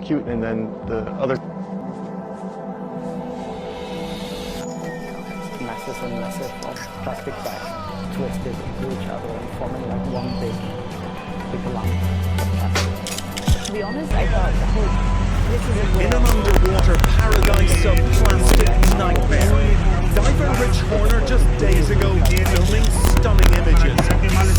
Cute, and then the other masses and masses of plastic bags twisted into each other and forming like one big lump of plastic. To be honest, I thought, this is a in an underwater paradise of plastic nightmare. Diver Rich Horner just days ago filming stunning images,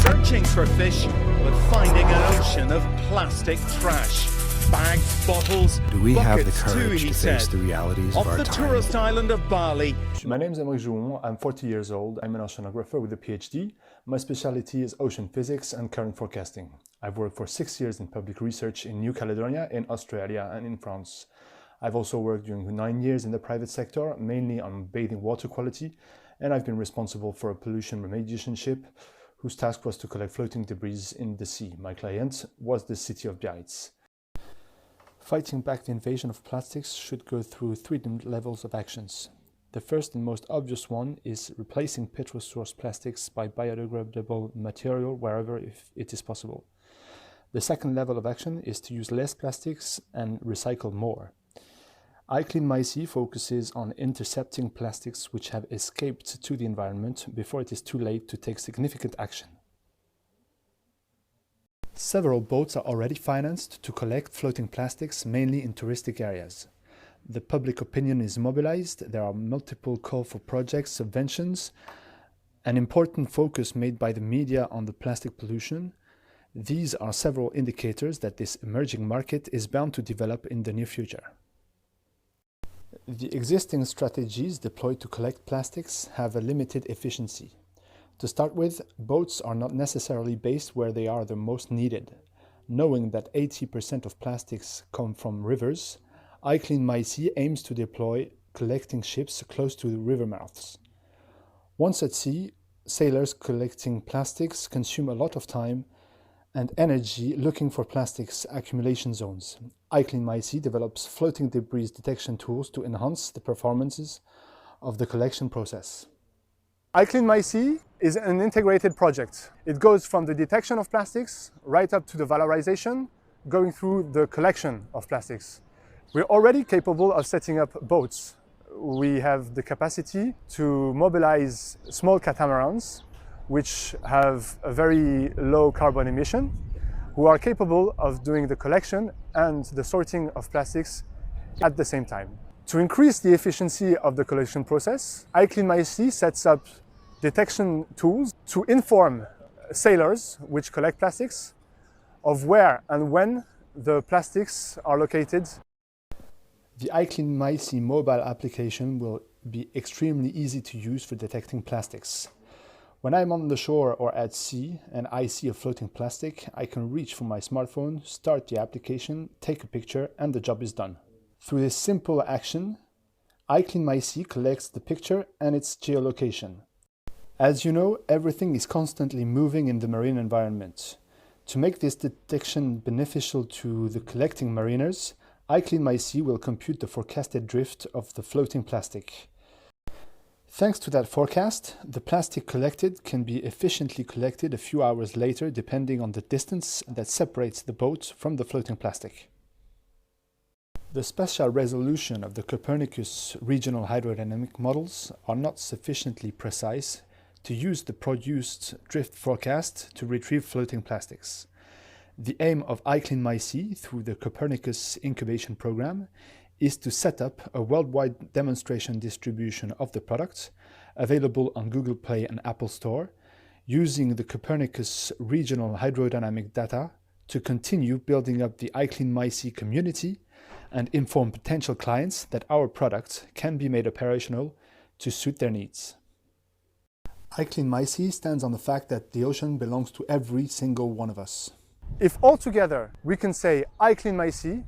searching for fish, but finding an ocean of plastic trash. Bags, bottles, Do we have the buckets courage too, he to said. face the realities Off of our the time? tourist island of Bali. My name is Aymeric Jouon. I'm 40 years old. I'm an oceanographer with a PhD. My specialty is ocean physics and current forecasting. I've worked for 6 years in public research in New Caledonia, in Australia, and in France. I've also worked during 9 years in the private sector, mainly on bathing water quality, and I've been responsible for a pollution remediation ship whose task was to collect floating debris in the sea. My client was the city of Biarritz. Fighting back the invasion of plastics should go through 3 different levels of actions. The first and most obvious one is replacing petrol-sourced plastics by biodegradable material wherever it is possible. The second level of action is to use less plastics and recycle more. iCleanMySea focuses on intercepting plastics which have escaped to the environment before it is too late to take significant action. Several boats are already financed to collect floating plastics, mainly in touristic areas. The public opinion is mobilized, there are multiple calls for projects, subventions, an important focus made by the media on the plastic pollution. These are several indicators that this emerging market is bound to develop in the near future. The existing strategies deployed to collect plastics have a limited efficiency. To start with, boats are not necessarily based where they are the most needed. Knowing that 80% of plastics come from rivers, iCleanMySea aims to deploy collecting ships close to river mouths. Once at sea, sailors collecting plastics consume a lot of time and energy looking for plastics accumulation zones. iCleanMySea develops floating debris detection tools to enhance the performances of the collection process. iCleanMySea is an integrated project. It goes from the detection of plastics right up to the valorization, going through the collection of plastics. We're already capable of setting up boats. We have the capacity to mobilize small catamarans, which have a very low carbon emission, who are capable of doing the collection and the sorting of plastics at the same time. To increase the efficiency of the collection process, iCleanMySea sets up detection tools to inform sailors which collect plastics of where and when the plastics are located. The iCleanMySea mobile application will be extremely easy to use for detecting plastics. When I'm on the shore or at sea and I see a floating plastic, I can reach for my smartphone, start the application, take a picture, and the job is done. Through this simple action, iCleanMySea collects the picture and its geolocation. As you know, everything is constantly moving in the marine environment. To make this detection beneficial to the collecting mariners, iCleanMySea will compute the forecasted drift of the floating plastic. Thanks to that forecast, the plastic collected can be efficiently collected a few hours later depending on the distance that separates the boat from the floating plastic. The spatial resolution of the Copernicus regional hydrodynamic models are not sufficiently precise to use the produced drift forecast to retrieve floating plastics. The aim of iCleanMySea through the Copernicus incubation program is to set up a worldwide demonstration distribution of the product available on Google Play and Apple Store, using the Copernicus regional hydrodynamic data to continue building up the iCleanMySea community and inform potential clients that our product can be made operational to suit their needs. iCleanMySea stands on the fact that the ocean belongs to every single one of us. If all together we can say iCleanMySea,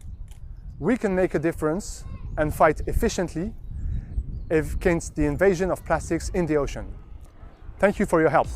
we can make a difference and fight efficiently against the invasion of plastics in the ocean. Thank you for your help.